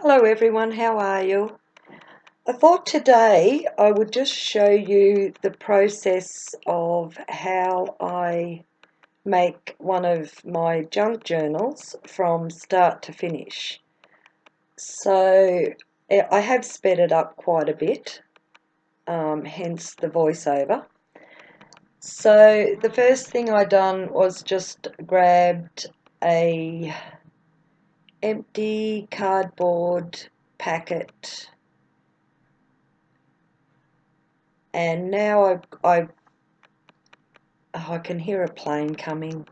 Hello everyone, how are you? I thought today I would just show you the process of how I make one of my junk journals from start to finish. So I have sped it up quite a bit, hence the voiceover. So the first thing I done was just grabbed a empty cardboard packet, and now I can hear a plane coming.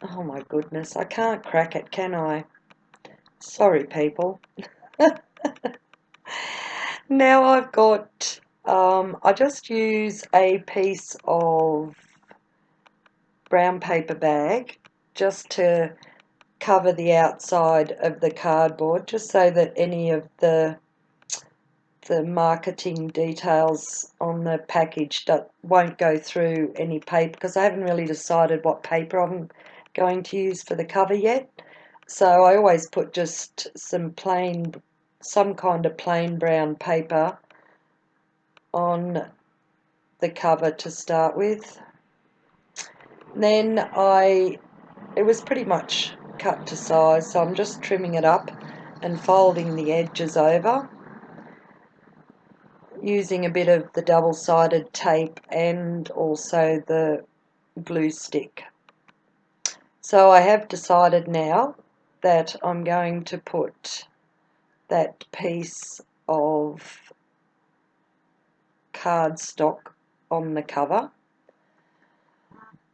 Oh my goodness, I can't crack it, can I? Sorry people. Now I've got, I just use a piece of brown paper bag just to cover the outside of the cardboard, just so that any of the marketing details on the package won't go through any paper, because I haven't really decided what paper I'm going to use for the cover yet. So I always put just some kind of plain brown paper on the cover to start with. Then it was pretty much cut to size, so I'm just trimming it up and folding the edges over, using a bit of the double-sided tape and also the glue stick. So I have decided now that I'm going to put that piece of cardstock on the cover.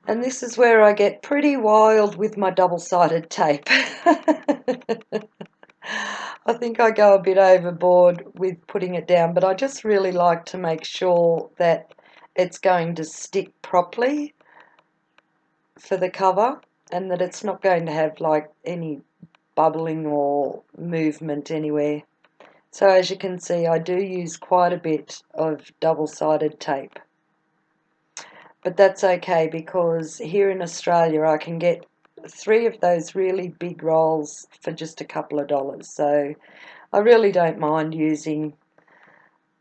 And this is where I get pretty wild with my double-sided tape. I think I go a bit overboard with putting it down, but I just really like to make sure that it's going to stick properly for the cover, and that it's not going to have like any bubbling or movement anywhere. So as you can see, I do use quite a bit of double-sided tape. But that's okay, because here in Australia I can get 3 of those really big rolls for just a couple of dollars. So I really don't mind using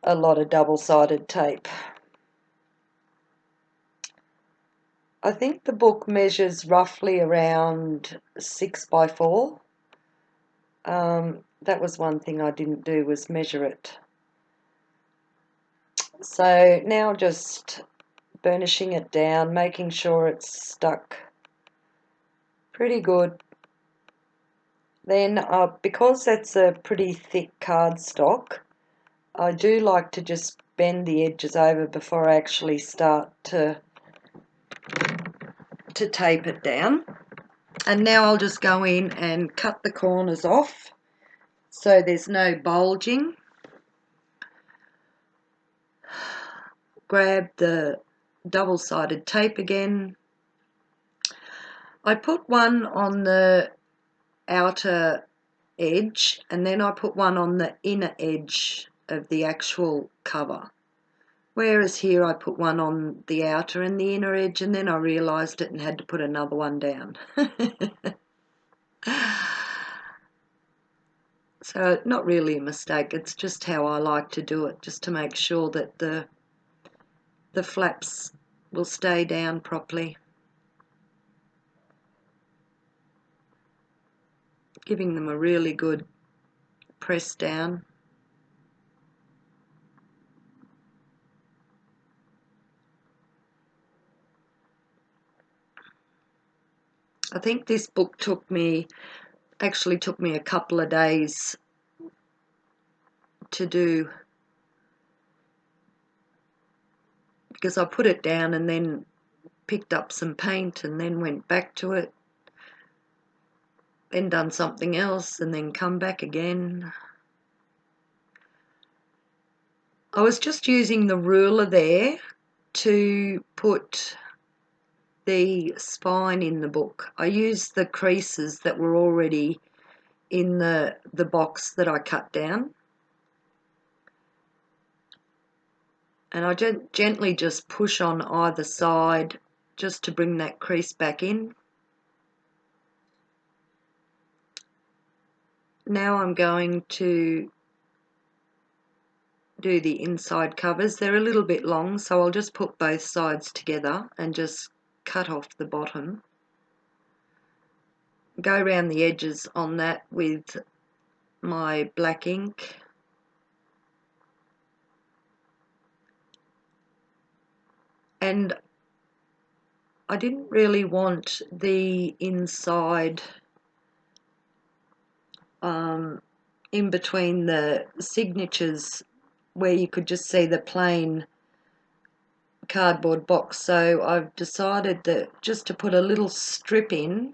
a lot of double-sided tape. I think the book measures roughly around 6 by 4. That was one thing I didn't do, was measure it. So now just burnishing it down, making sure it's stuck pretty good. Then because that's a pretty thick cardstock, I do like to just bend the edges over before I actually start to tape it down. And now I'll just go in and cut the corners off so there's no bulging. Grab the double-sided tape again. I put one on the outer edge, and then I put one on the inner edge of the actual cover. Whereas here I put one on the outer and the inner edge, and then I realised it and had to put another one down. So not really a mistake, it's just how I like to do it, just to make sure that the flaps will stay down properly. Giving them a really good press down. I think this book actually took me a couple of days to do, because I put it down and then picked up some paint and then went back to it, then done something else and then come back again. I was just using the ruler there to put the spine in the book. I used the creases that were already in the box that I cut down, and I gently just push on either side just to bring that crease back in. Now I'm going to do the inside covers. They're a little bit long, so I'll just put both sides together and just cut off the bottom. Go around the edges on that with my black ink. And I didn't really want the inside in between the signatures where you could just see the plain cardboard box, so I've decided that just to put a little strip in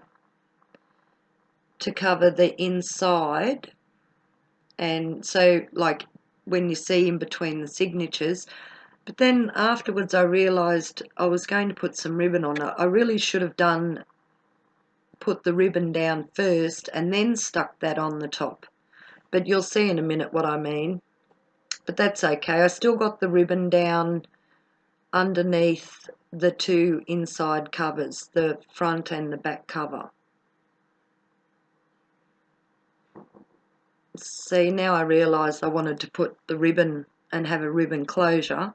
to cover the inside, and so like when you see in between the signatures. But then afterwards I realised I was going to put some ribbon on it. I really should have put the ribbon down first and then stuck that on the top, but you'll see in a minute what I mean. But that's okay, I still got the ribbon down underneath the two inside covers, the front and the back cover. See, now I realised I wanted to put the ribbon and have a ribbon closure.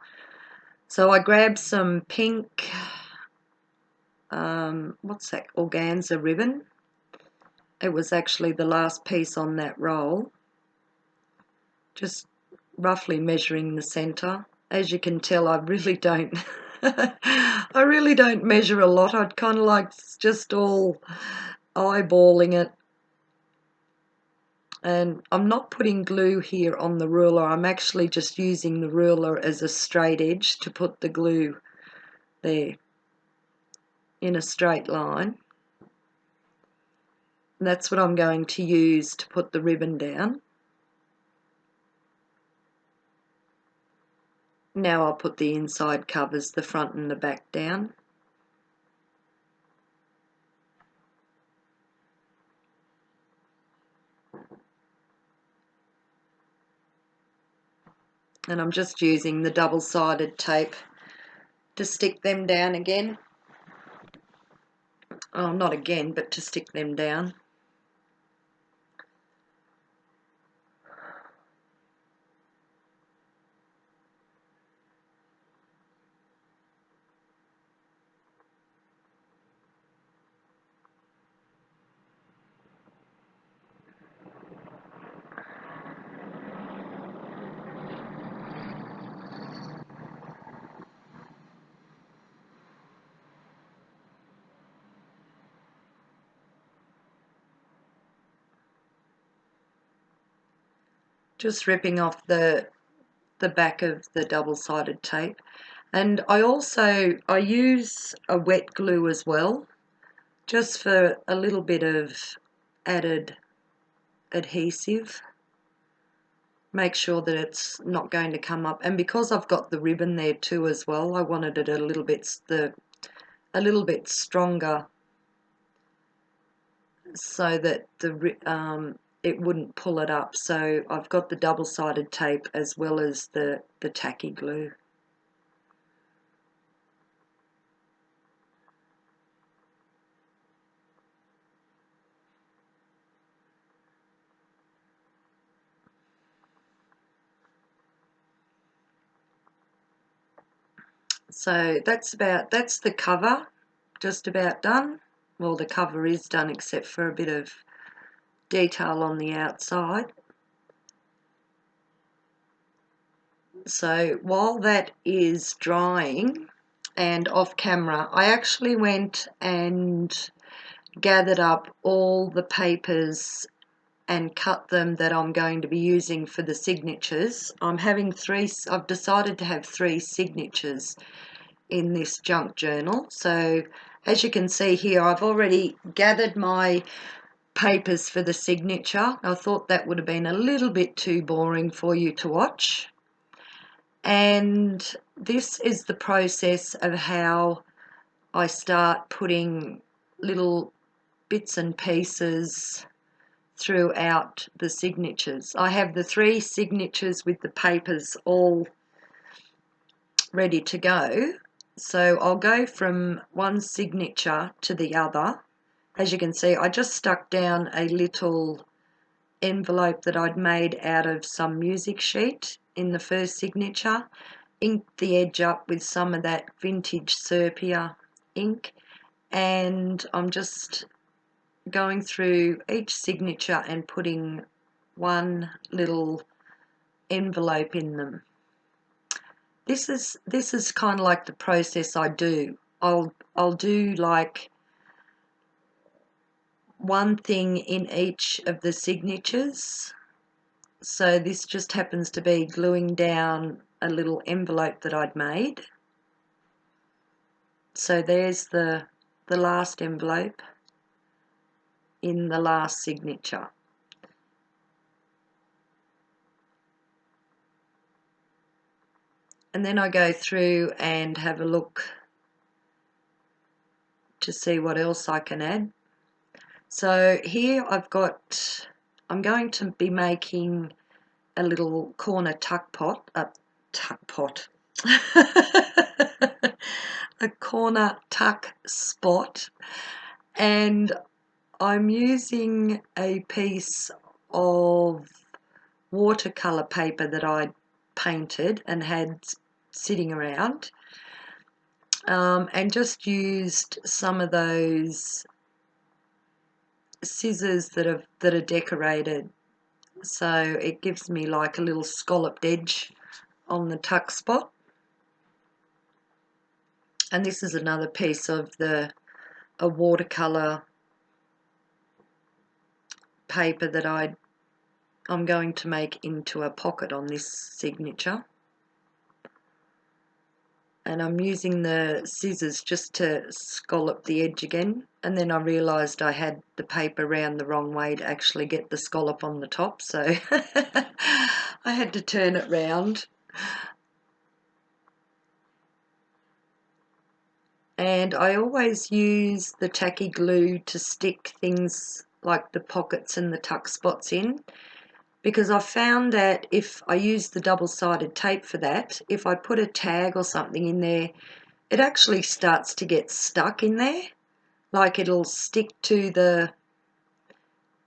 So I grabbed some pink, what's that, organza ribbon. It was actually the last piece on that roll. Just roughly measuring the centre. As you can tell, I really don't I really don't measure a lot. I'd kind of like just all eyeballing it. And I'm not putting glue here on the ruler. I'm actually just using the ruler as a straight edge to put the glue there in a straight line. And that's what I'm going to use to put the ribbon down. Now I'll put the inside covers, the front and the back, down. And I'm just using the double-sided tape to stick them down again. Oh, not again, but to stick them down. Just ripping off the back of the double-sided tape. And I use a wet glue as well, just for a little bit of added adhesive. Make sure that it's not going to come up, and because I've got the ribbon there too as well, I wanted it a little bit stronger, so that it wouldn't pull it up. So I've got the double-sided tape as well as the tacky glue. So that's the cover, just about done. Well, the cover is done except for a bit of detail on the outside. So while that is drying and off camera, I actually went and gathered up all the papers and cut them that I'm going to be using for the signatures. I've decided to have 3 signatures in this junk journal. So as you can see here, I've already gathered my papers for the signature. I thought that would have been a little bit too boring for you to watch. And this is the process of how I start putting little bits and pieces throughout the signatures. I have the 3 signatures with the papers all ready to go. So I'll go from one signature to the other. As you can see, I just stuck down a little envelope that I'd made out of some music sheet in the first signature, inked the edge up with some of that vintage sepia ink, and I'm just going through each signature and putting one little envelope in them. This is kind of like the process I do. I'll do like one thing in each of the signatures. So this just happens to be gluing down a little envelope that I'd made. So there's the last envelope in the last signature. And then I go through and have a look to see what else I can add. So here I'm going to be making a little corner tuck pot, a corner tuck spot, and I'm using a piece of watercolour paper that I painted and had sitting around, and just used some of those scissors that are decorated, so it gives me like a little scalloped edge on the tuck spot. And this is another piece of a watercolour paper that I'm going to make into a pocket on this signature. And I'm using the scissors just to scallop the edge again, and then I realised I had the paper round the wrong way to actually get the scallop on the top, so I had to turn it round. And I always use the tacky glue to stick things like the pockets and the tuck spots in, because I found that if I use the double-sided tape for that, if I put a tag or something in there, it actually starts to get stuck in there, like it'll stick to the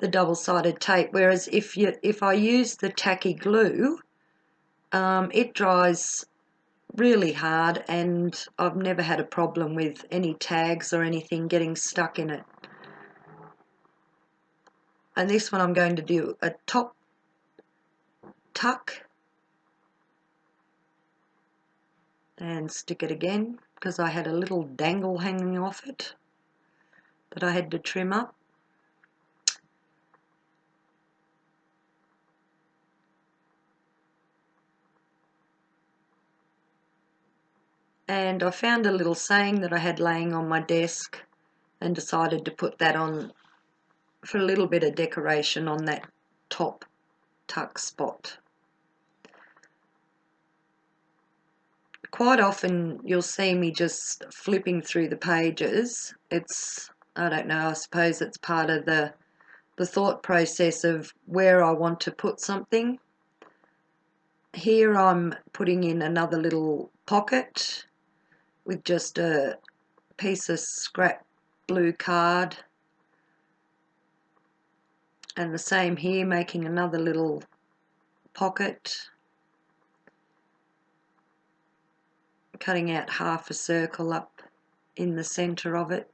double-sided tape, whereas if I use the tacky glue, it dries really hard, and I've never had a problem with any tags or anything getting stuck in it. And this one I'm going to do a top tuck and stick it again, because I had a little dangle hanging off it that I had to trim up. And I found a little saying that I had laying on my desk and decided to put that on for a little bit of decoration on that top tuck spot. Quite often you'll see me just flipping through the pages. I don't know, I suppose it's part of the thought process of where I want to put something. Here I'm putting in another little pocket with just a piece of scrap blue card, and the same here, making another little pocket, cutting out half a circle up in the centre of it.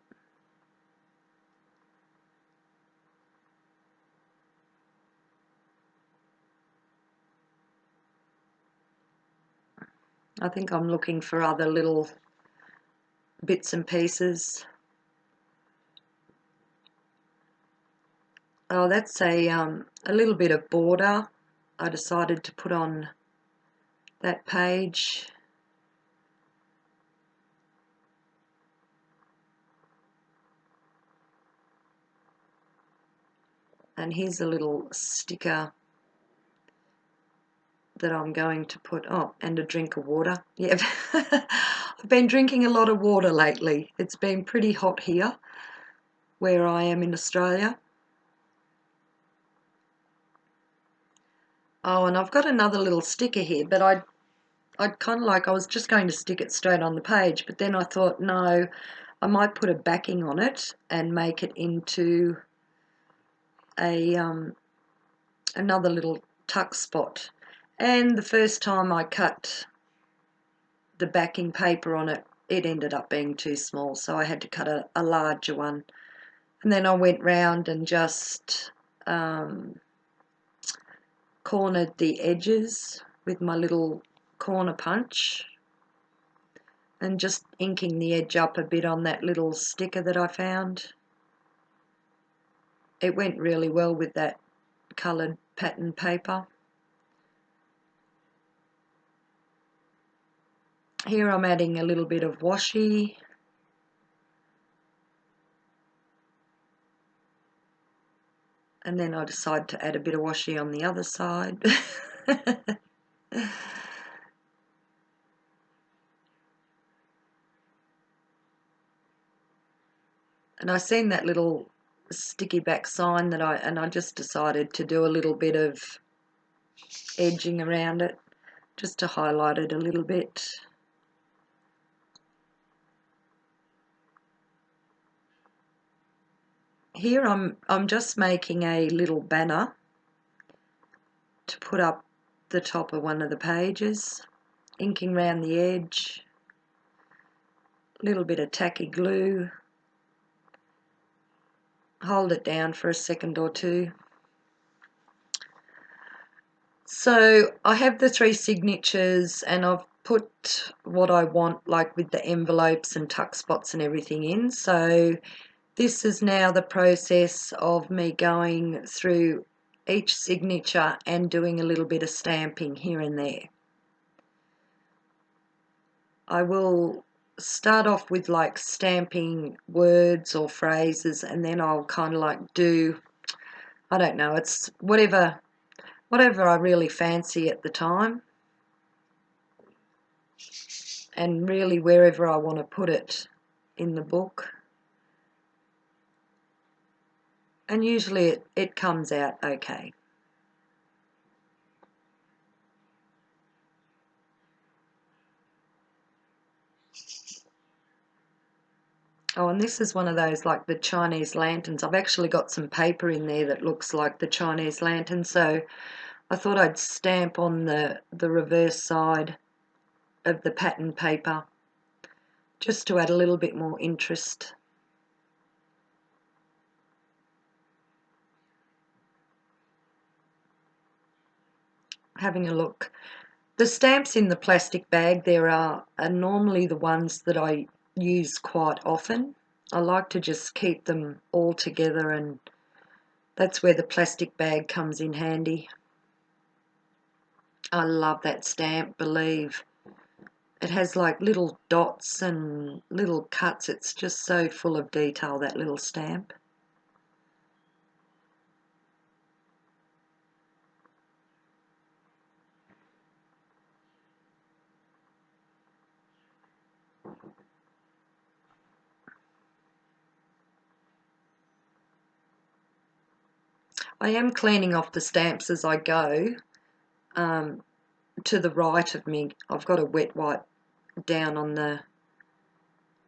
I think I'm looking for other little bits and pieces. Oh, that's a little bit of border I decided to put on that page. And here's a little sticker that I'm going to put, oh, and a drink of water. Yeah, I've been drinking a lot of water lately. It's been pretty hot here where I am in Australia. Oh, and I've got another little sticker here, but I'd kind of like, I was just going to stick it straight on the page, but then I thought, no, I might put a backing on it and make it into a another little tuck spot. And the first time I cut the backing paper on it, it ended up being too small, so I had to cut a larger one. And then I went round and just cornered the edges with my little corner punch and just inking the edge up a bit on that little sticker that I found. It went really well with that coloured pattern paper. Here I'm adding a little bit of washi. And then I decide to add a bit of washi on the other side. And I seen that little sticky back sign that I just decided to do a little bit of edging around it just to highlight it a little bit. Here I'm just making a little banner to put up the top of one of the pages, inking around the edge, a little bit of tacky glue, hold it down for a second or two. So I have the 3 signatures and I've put what I want, like with the envelopes and tuck spots and everything in. So this is now the process of me going through each signature and doing a little bit of stamping here and there. I will start off with like stamping words or phrases, and then I'll kind of like do, I don't know, it's whatever I really fancy at the time, and really wherever I want to put it in the book. And usually it comes out okay. Oh, and this is one of those like the Chinese lanterns. I've actually got some paper in there that looks like the Chinese lantern, so I thought I'd stamp on the reverse side of the pattern paper just to add a little bit more interest. Having a look. The stamps in the plastic bag there are normally the ones that I use quite often. I like to just keep them all together, and that's where the plastic bag comes in handy. I love that stamp, believe. It has like little dots and little cuts. It's just so full of detail, that little stamp. I am cleaning off the stamps as I go. To the right of me, I've got a wet wipe down on the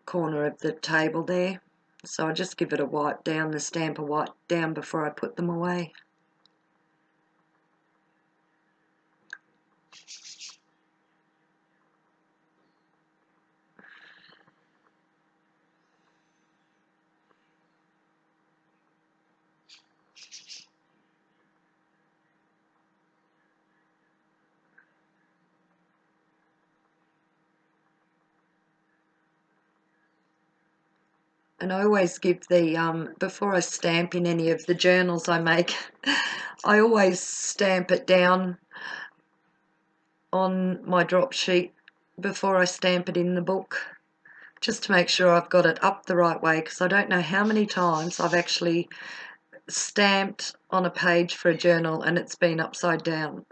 corner of the table there. So I just give it a wipe down, the stamp a wipe down before I put them away. And I always give the, before I stamp in any of the journals I make, I always stamp it down on my drop sheet before I stamp it in the book, just to make sure I've got it up the right way, because I don't know how many times I've actually stamped on a page for a journal and it's been upside down.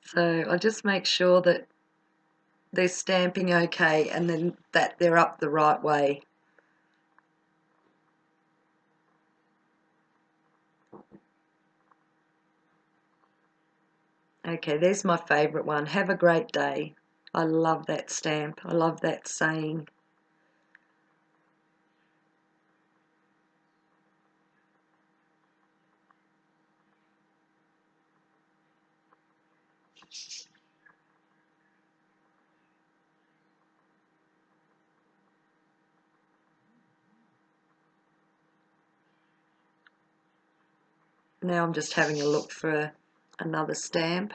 So I just make sure that they're stamping okay and then that they're up the right way. Okay, there's my favourite one. Have a great day. I love that stamp. I love that saying. Now I'm just having a look for another stamp.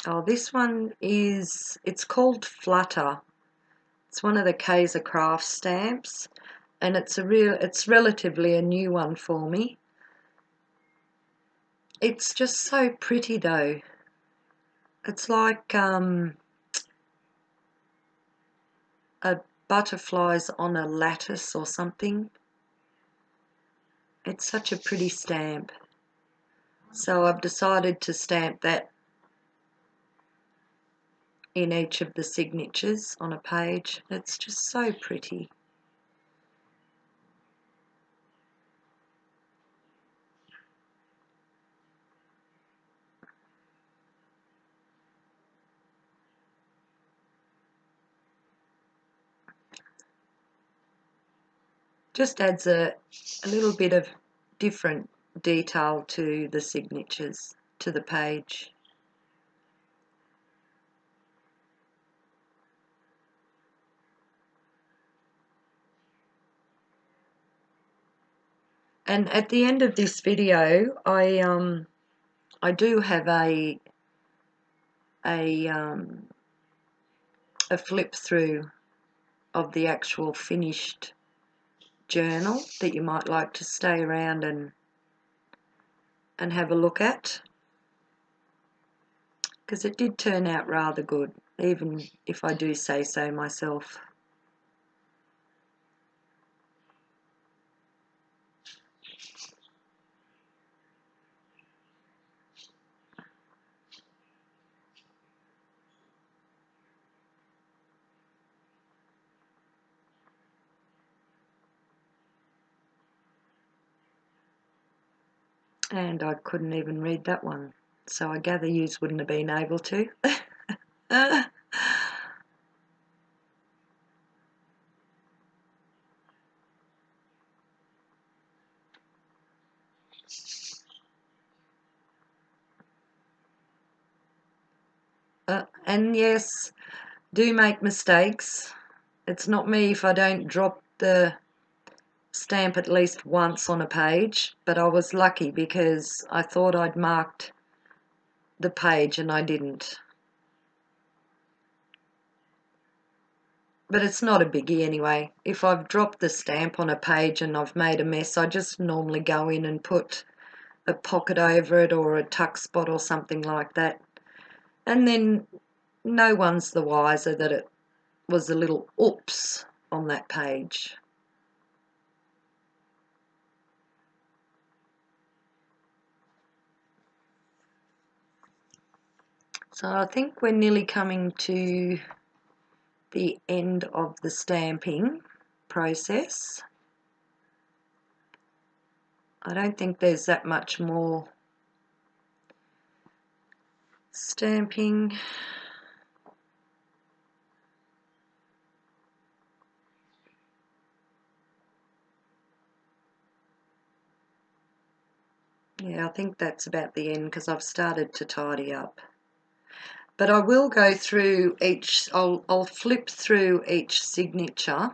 Oh, this one is, it's called Flutter. It's one of the Kaiser Craft stamps, and it's relatively a new one for me. It's just so pretty though. It's like a butterflies on a lattice or something. It's such a pretty stamp. So I've decided to stamp that in each of the signatures on a page. It's just so pretty. Just adds a little bit of different detail to the signatures, to the page. And at the end of this video, I do have a flip through of the actual finished journal that you might like to stay around and have a look at, because it did turn out rather good, even if I do say so myself. And I couldn't even read that one, so I gather yous wouldn't have been able to. And yes, do make mistakes. It's not me if I don't drop the stamp at least once on a page, but I was lucky because I thought I'd marked the page and I didn't. But it's not a biggie anyway. If I've dropped the stamp on a page and I've made a mess, I just normally go in and put a pocket over it or a tuck spot or something like that. And then no one's the wiser that it was a little oops on that page. So I think we're nearly coming to the end of the stamping process. I don't think there's that much more stamping. Yeah, I think that's about the end because I've started to tidy up. But I will go through each, I'll flip through each signature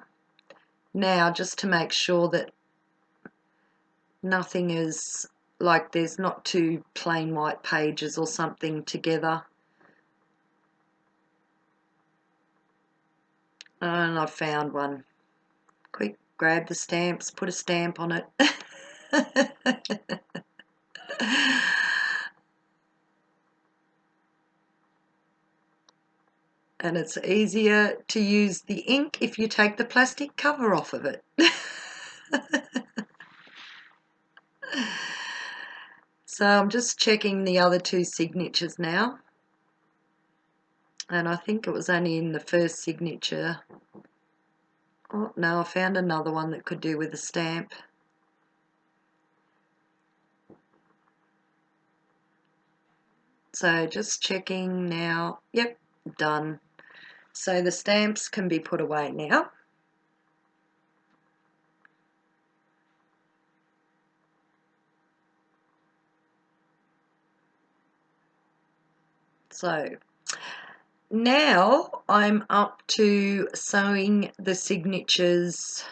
now just to make sure that nothing is, like there's not two plain white pages or something together. And I've found one. Quick, grab the stamps, put a stamp on it. And it's easier to use the ink if you take the plastic cover off of it. So I'm just checking the other two signatures now. And I think it was only in the first signature. Oh, no, I found another one that could do with a stamp. So just checking now. Yep, done. So the stamps can be put away now. So Now I'm up to sewing the signatures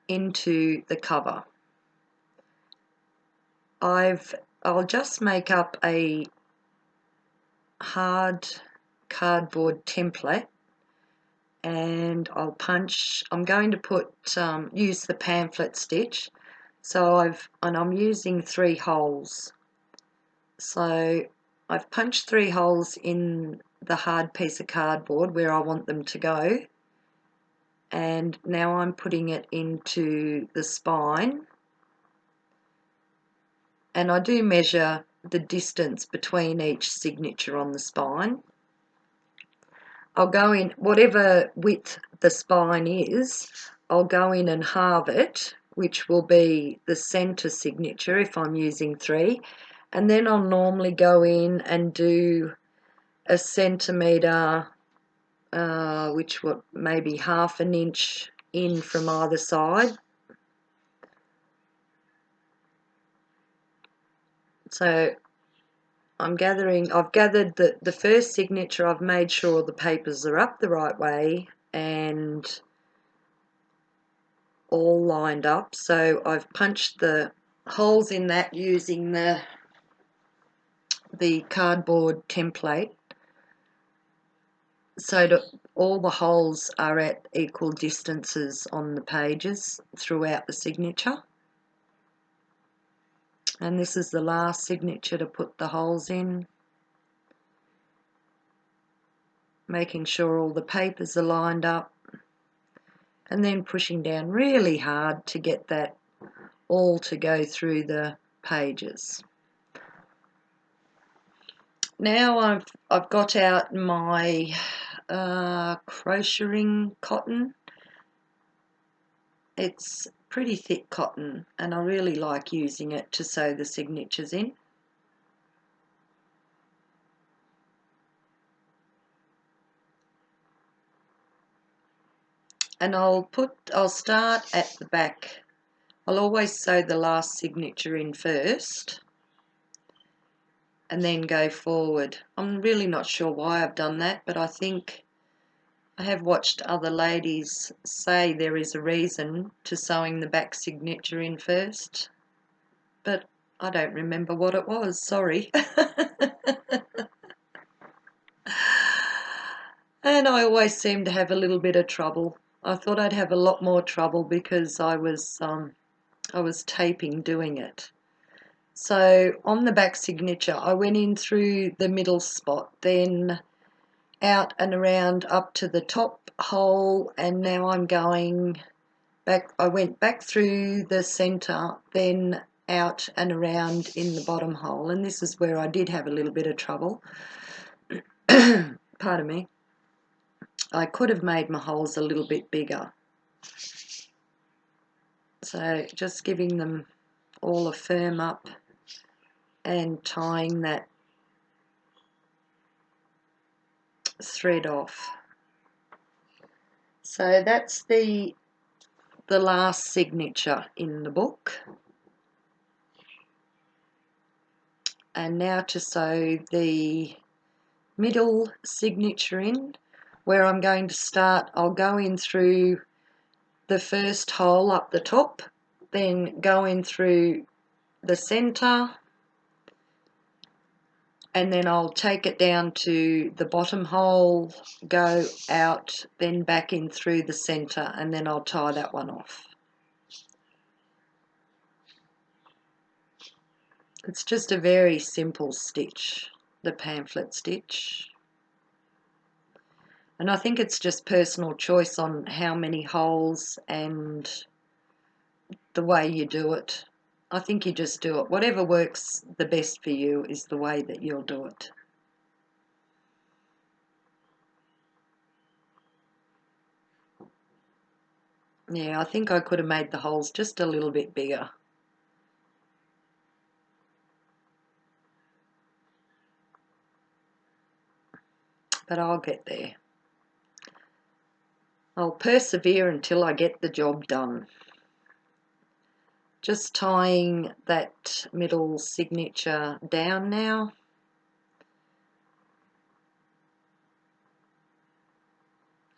into the cover. I'll just make up a hard cardboard template, and I'm going to use the pamphlet stitch. So I'm using 3 holes. So I've punched 3 holes in the hard piece of cardboard where I want them to go, and now I'm putting it into the spine, and I do measure the distance between each signature on the spine. I'll go in, whatever width the spine is, I'll go in and halve it, which will be the centre signature if I'm using 3, and then I'll normally go in and do a centimetre, which what maybe half an inch in from either side. So I've gathered the first signature. I've made sure the papers are up the right way and all lined up. So I've punched the holes in that using the cardboard template, so that all the holes are at equal distances on the pages throughout the signature. And this is the last signature to put the holes in, making sure all the papers are lined up, and then pushing down really hard to get that all to go through the pages. Now I've got out my crocheting cotton. It's pretty thick cotton, and I really like using it to sew the signatures in. And I'll start at the back. I'll always sew the last signature in first and then go forward. I'm really not sure why I've done that, but I think I have watched other ladies say there is a reason to sewing the back signature in first, but I don't remember what it was, sorry. And I always seem to have a little bit of trouble. I thought I'd have a lot more trouble because I was taping doing it. So on the back signature, I went in through the middle spot, then out and around up to the top hole, and now I'm going back. I went back through the centre, then out and around in the bottom hole, and this is where I did have a little bit of trouble. Pardon me. I could have made my holes a little bit bigger. So just giving them all a firm up and tying that thread off. So that's the last signature in the book. And now to sew the middle signature in, where I'm going to start. I'll go in through the first hole up the top, then go in through the centre, and then I'll take it down to the bottom hole, go out, then back in through the centre, and then I'll tie that one off. It's just a very simple stitch, the pamphlet stitch. And I think it's just personal choice on how many holes and the way you do it. I think you just do it. Whatever works the best for you is the way that you'll do it. Yeah, I think I could have made the holes just a little bit bigger. But I'll get there. I'll persevere until I get the job done. Just tying that middle signature down now.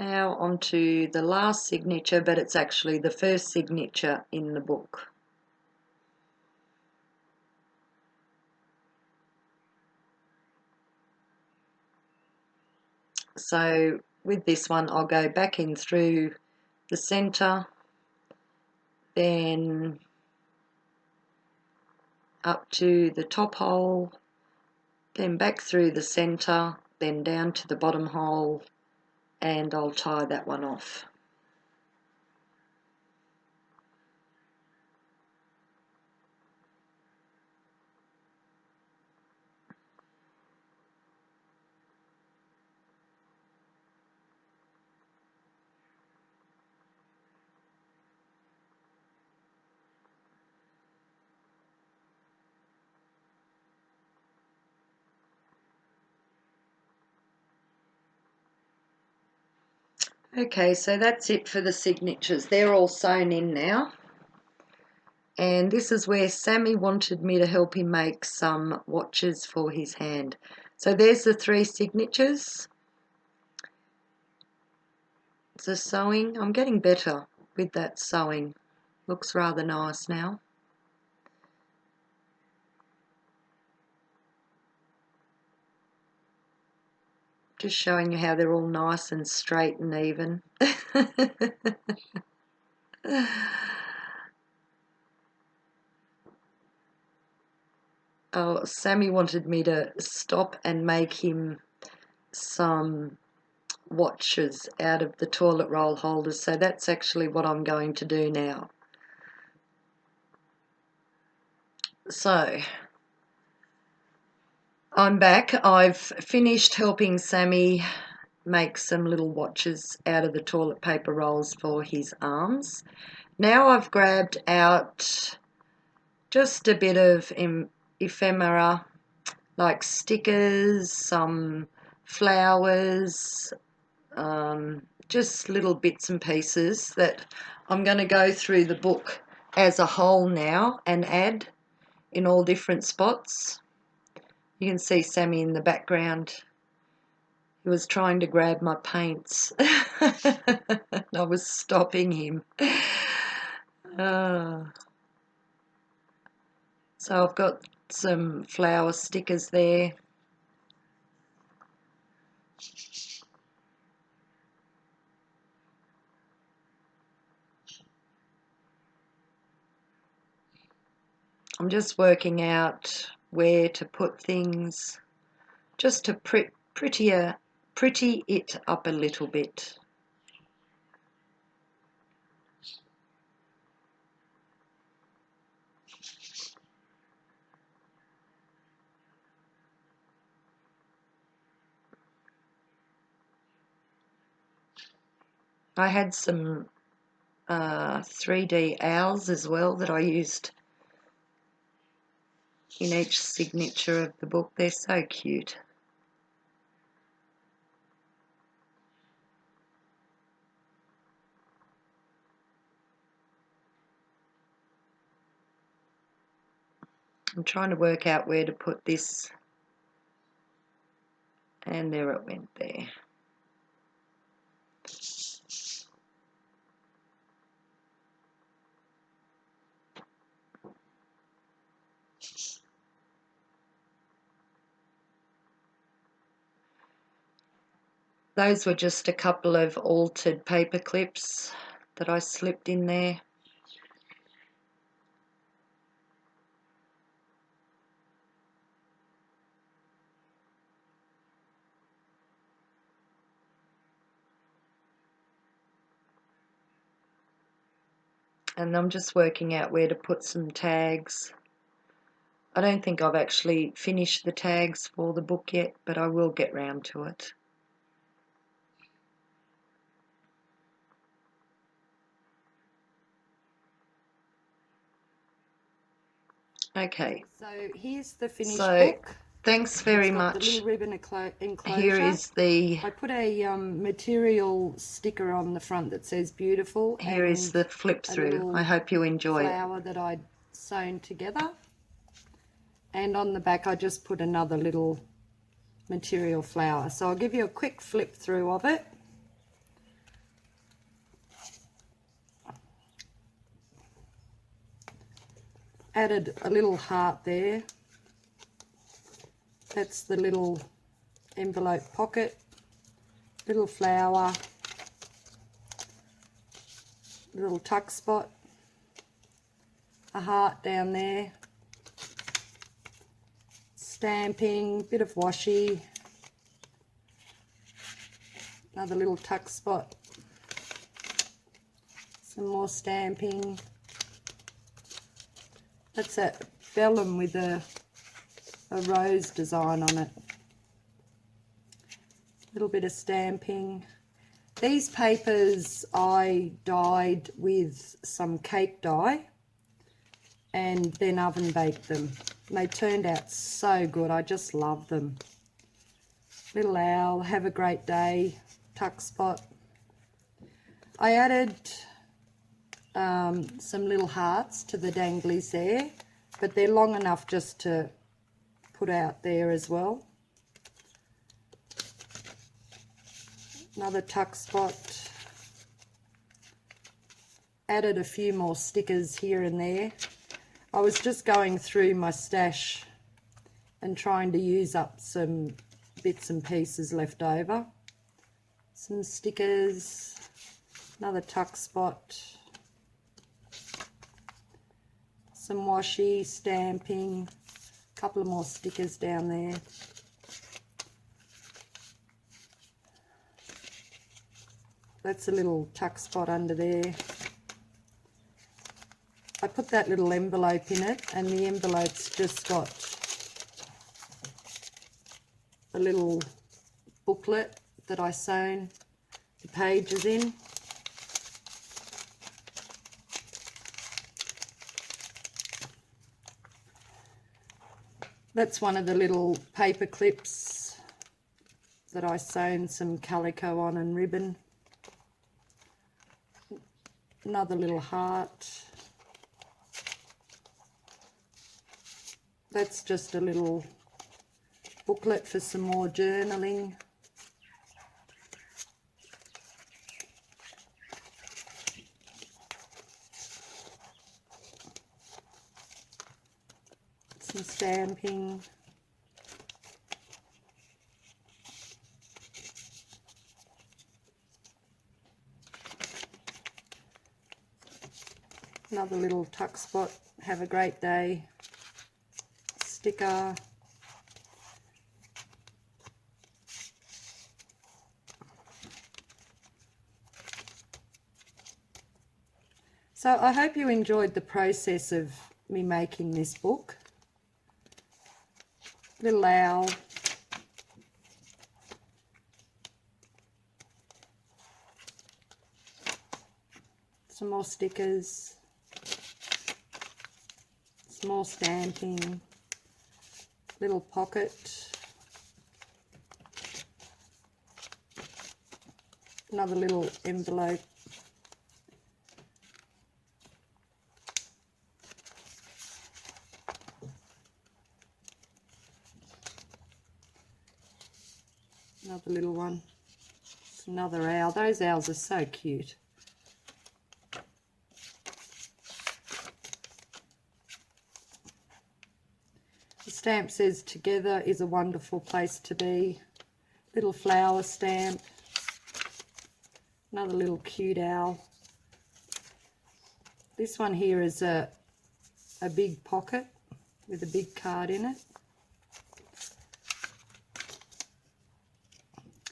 Now onto the last signature, but it's actually the first signature in the book. So with this one, I'll go back in through the center, then up to the top hole, then back through the center, then down to the bottom hole, and I'll tie that one off. Okay, so that's it for the signatures. They're all sewn in now. And this is where Sammy wanted me to help him make some watches for his hand. So there's the 3 signatures. The sewing, I'm getting better with that sewing. Looks rather nice now. Just showing you how they're all nice and straight and even. Oh, Sammy wanted me to stop and make him some watches out of the toilet roll holders, so that's actually what I'm going to do now. So I'm back. I've finished helping Sammy make some little watches out of the toilet paper rolls for his arms. Now I've grabbed out just a bit of ephemera, like stickers, some flowers, just little bits and pieces that I'm going to go through the book as a whole now and add in all different spots. You can see Sammy in the background. He was trying to grab my paints. I was stopping him. So I've got some flower stickers there. I'm just working out where to put things, just to pretty it up a little bit. I had some 3D owls as well that I used in each signature of the book. They're so cute. I'm trying to work out where to put this, and there it went there. Those were just a couple of altered paper clips that I slipped in there. And I'm just working out where to put some tags. I don't think I've actually finished the tags for the book yet, but I will get round to it. Okay. So here's the finished book. Thanks very much. The little ribbon enclosure. Here is the... I put a material sticker on the front that says beautiful. Here is the flip through. I hope you enjoy it. Flower that I'd sewn together. And on the back I just put another little material flower. So I'll give you a quick flip through of it. added a little heart there. That's the little envelope pocket, little flower, little tuck spot, a heart down there, stamping, bit of washi, another little tuck spot, some more stamping. That's a vellum with a rose design on it. A little bit of stamping. These papers I dyed with some cake dye and then oven baked them. And they turned out so good. I just love them. Little owl, have a great day, tuck spot. I added some little hearts to the danglies there, but they're long enough just to put out there as well. Another tuck spot. Added a few more stickers here and there. I was just going through my stash and trying to use up some bits and pieces left over. Some stickers, another tuck spot, some washi, stamping, a couple of more stickers down there. That's a little tuck spot under there. I put that little envelope in it, and the envelope's just got a little booklet that I sewn the pages in. That's one of the little paper clips that I sewn some calico on and ribbon. Another little heart. That's just a little booklet for some more journaling. Some stamping. Another little tuck spot, have a great day. Sticker. So I hope you enjoyed the process of me making this book. Little owl. Some more stickers. Some more stamping. Little pocket. Another little envelope. Another little one. It's another owl. Those owls are so cute. The stamp says, "Together is a wonderful place to be." Little flower stamp. Another little cute owl. This one here is a big pocket with a big card in it.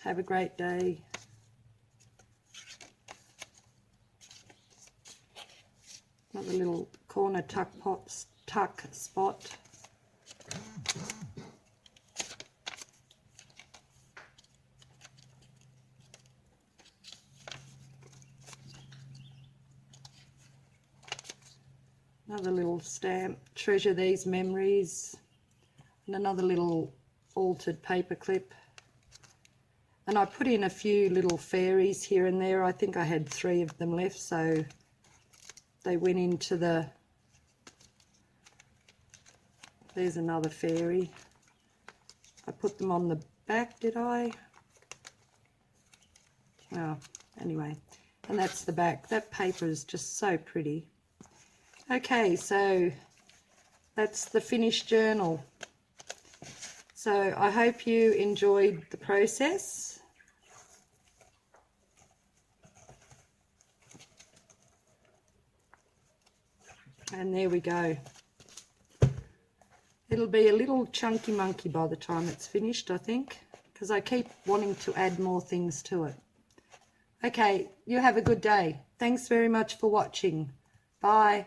Have a great day. Another little corner tuck spot. Another little stamp, treasure these memories. And another little altered paper clip. And I put in a few little fairies here and there. I think I had 3 of them left, so they went into the... There's another fairy. I put them on the back, did I? Oh, anyway. And that's the back. That paper is just so pretty. Okay, so that's the finished journal. So I hope you enjoyed the process. And there we go. It'll be a little chunky monkey by the time it's finished, I think, because I keep wanting to add more things to it. Okay, you have a good day. Thanks very much for watching. Bye.